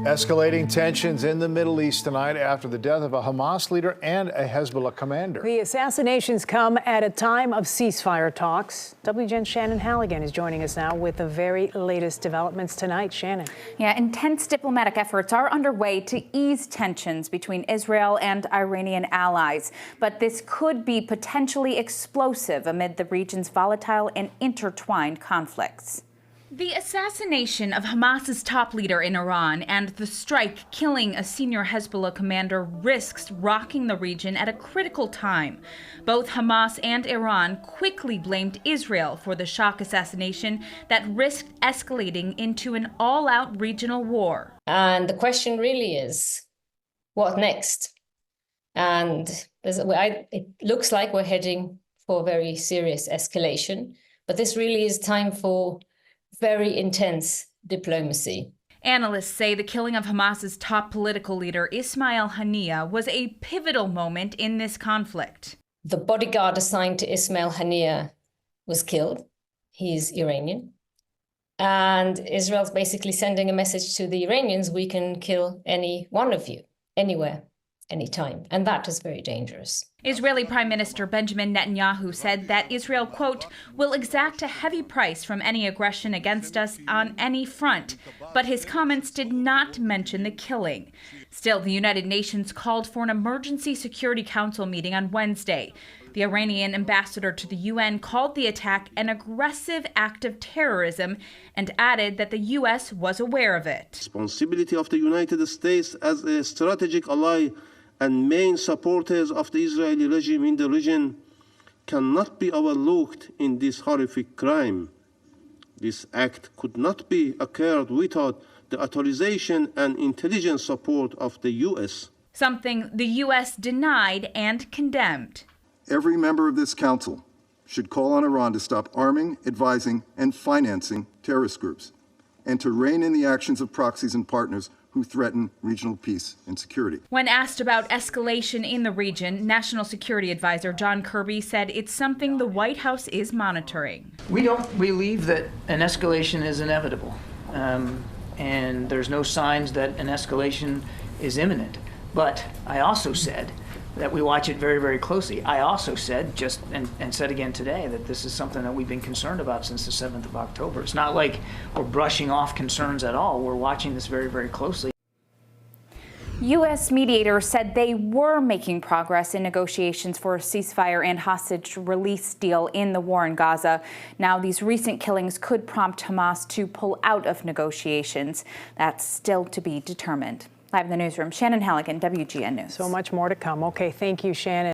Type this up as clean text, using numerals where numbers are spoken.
Escalating tensions in the Middle East tonight after the death of a Hamas leader and a Hezbollah commander. The assassinations come at a time of ceasefire talks. WGN's Shannon Halligan is joining us now with the very latest developments tonight. Shannon. Yeah, intense diplomatic efforts are underway to ease tensions between Israel and Iranian allies. But this could be potentially explosive amid the region's volatile and intertwined conflicts. The assassination of Hamas's top leader in Iran and the strike killing a senior Hezbollah commander risks rocking the region at a critical time. Both Hamas and Iran quickly blamed Israel for the shock assassination that risked escalating into an all-out regional war. And the question really is, what next? And it looks like we're heading for very serious escalation, but this really is time for very intense diplomacy. Analysts say the killing of Hamas's top political leader, Ismail Haniyeh, was a pivotal moment in this conflict. The bodyguard assigned to Ismail Haniyeh was killed. He's Iranian. And Israel's basically sending a message to the Iranians, we can kill any one of you, anywhere, anytime. And that is very dangerous. Israeli Prime Minister Benjamin Netanyahu said that Israel, quote, will exact a heavy price from any aggression against us on any front. But his comments did not mention the killing. Still, the United Nations called for an emergency Security Council meeting on Wednesday. The Iranian ambassador to the UN called the attack an aggressive act of terrorism and added that the U.S. was aware of it. Responsibility of the United States as a strategic ally and main supporters of the Israeli regime in the region cannot be overlooked in this horrific crime. This act could not be occurred without the authorization and intelligence support of the U.S. Something the U.S. denied and condemned. Every member of this council should call on Iran to stop arming, advising, and financing terrorist groups, and to rein in the actions of proxies and partners who threaten regional peace and security. When asked about escalation in the region, National Security Advisor John Kirby said it's something the White House is monitoring. We don't believe that an escalation is inevitable, and there's no signs that an escalation is imminent. But I also said that we watch it very, very closely. I also said, and said again today, that this is something that we've been concerned about since the 7th of October. It's not like we're brushing off concerns at all. We're watching this very, very closely. U.S. mediators said they were making progress in negotiations for a ceasefire and hostage release deal in the war in Gaza. Now, these recent killings could prompt Hamas to pull out of negotiations. That's still to be determined. Live in the newsroom, Shannon Halligan, WGN News. So much more to come. Okay, thank you, Shannon.